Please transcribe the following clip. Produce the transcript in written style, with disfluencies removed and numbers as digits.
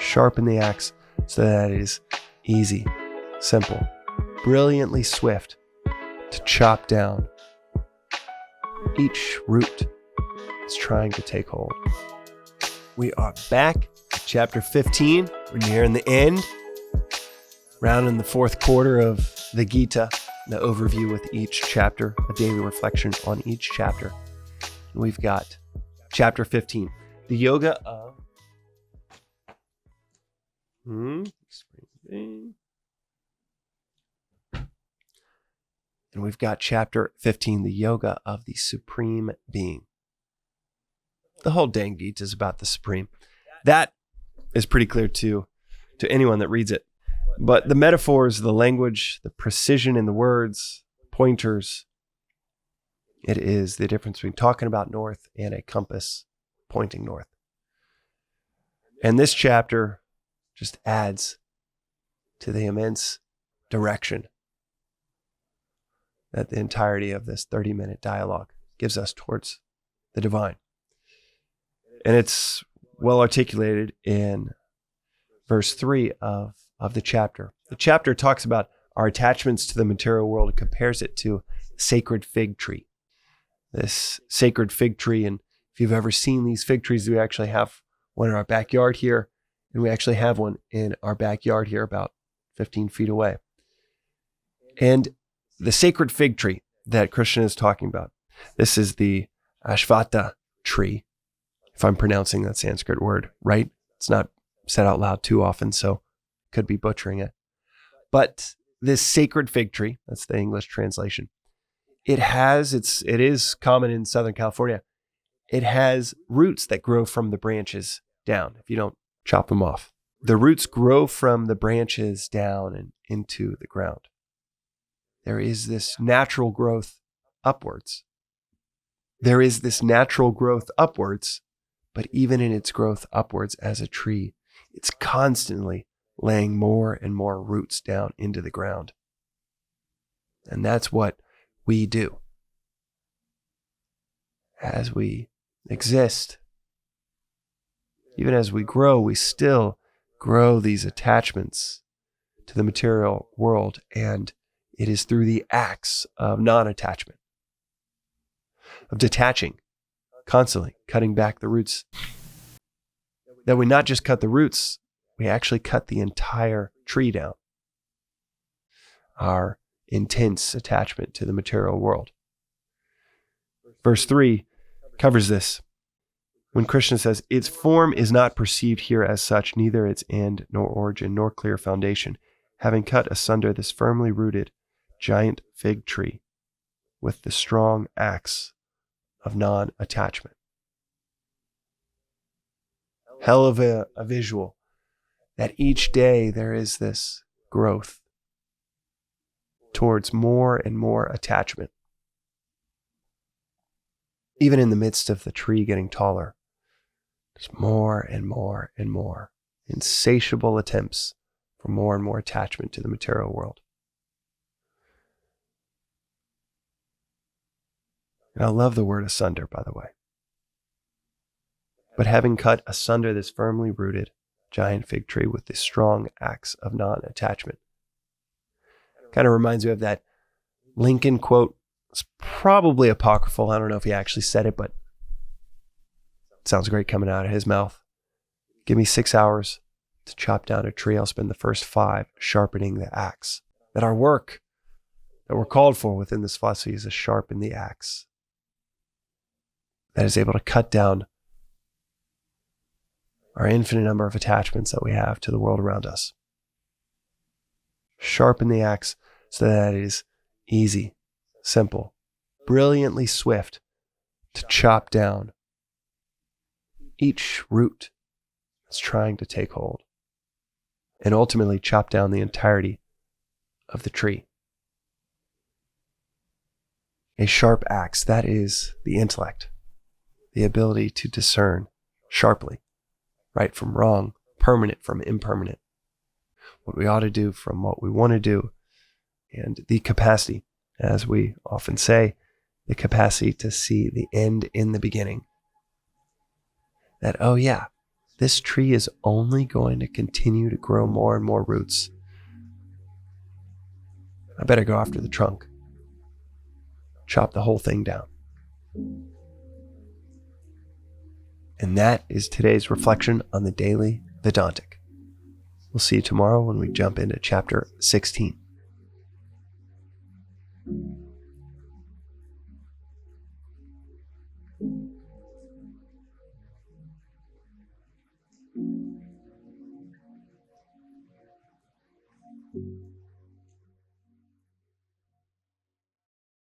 Sharpen the axe so that it is easy, simple, brilliantly swift to chop down each root that's trying to take hold. We are back at chapter 15. We're nearing the end, rounding the fourth quarter of the Gita, the overview with each chapter, a daily reflection on each chapter. And we've got chapter 15, the yoga of And we've got chapter 15, the yoga of the supreme being. The whole dang Gita is about the supreme. That is pretty clear to anyone that reads it. But the metaphors, the language, the precision in the words, pointers, it is the difference between talking about north and a compass pointing north. And this chapter just adds to the immense direction that the entirety of this 30-minute dialogue gives us towards the divine. And it's well articulated in verse 3 of the chapter. The chapter talks about our attachments to the material world and compares it to a sacred fig tree. This sacred fig tree, and if you've ever seen these fig trees, we actually have one in our backyard here, and we actually have one in our backyard here about 15 feet away. And the sacred fig tree that Krishna is talking about, this is the Ashvata tree, if I'm pronouncing that Sanskrit word right. It's not said out loud too often, so could be butchering it. But this sacred fig tree, that's the English translation, it is common in Southern California. It has roots that grow from the branches down if you don't chop them off. The roots grow from the branches down and into the ground. There is this natural growth upwards. But even in its growth upwards as a tree, it's constantly laying more and more roots down into the ground. And that's what we do. As we exist, even as we grow, we still grow these attachments to the material world, and it is through the acts of non-attachment, of detaching, constantly cutting back the roots, that we not just cut the roots, we actually cut the entire tree down. Our intense attachment to the material world. Verse 3 covers this. When Krishna says, its form is not perceived here as such, neither its end, nor origin, nor clear foundation, having cut asunder this firmly rooted giant fig tree with the strong axe of non-attachment. Hell of a visual that each day there is this growth towards more and more attachment. Even in the midst of the tree getting taller, there's more and more and more insatiable attempts for more and more attachment to the material world. And I love the word asunder, by the way. But having cut asunder this firmly rooted giant fig tree with this strong axe of non-attachment. Kind of reminds me of that Lincoln quote. It's probably apocryphal. I don't know if he actually said it, but it sounds great coming out of his mouth. Give me 6 hours to chop down a tree. I'll spend the first 5 sharpening the axe. That our work that we're called for within this philosophy is to sharpen the axe. That is able to cut down our infinite number of attachments that we have to the world around us. Sharpen the axe so that it is easy, simple, brilliantly swift to chop down each root that's trying to take hold, and ultimately chop down the entirety of the tree. A sharp axe, that is the intellect, the ability to discern sharply right from wrong, permanent from impermanent, what we ought to do from what we want to do, and the capacity, as we often say, the capacity to see the end in the beginning. That, oh yeah, this tree is only going to continue to grow more and more roots. I better go after the trunk. Chop the whole thing down. And that is today's reflection on the daily Vedantic. We'll see you tomorrow when we jump into chapter 16.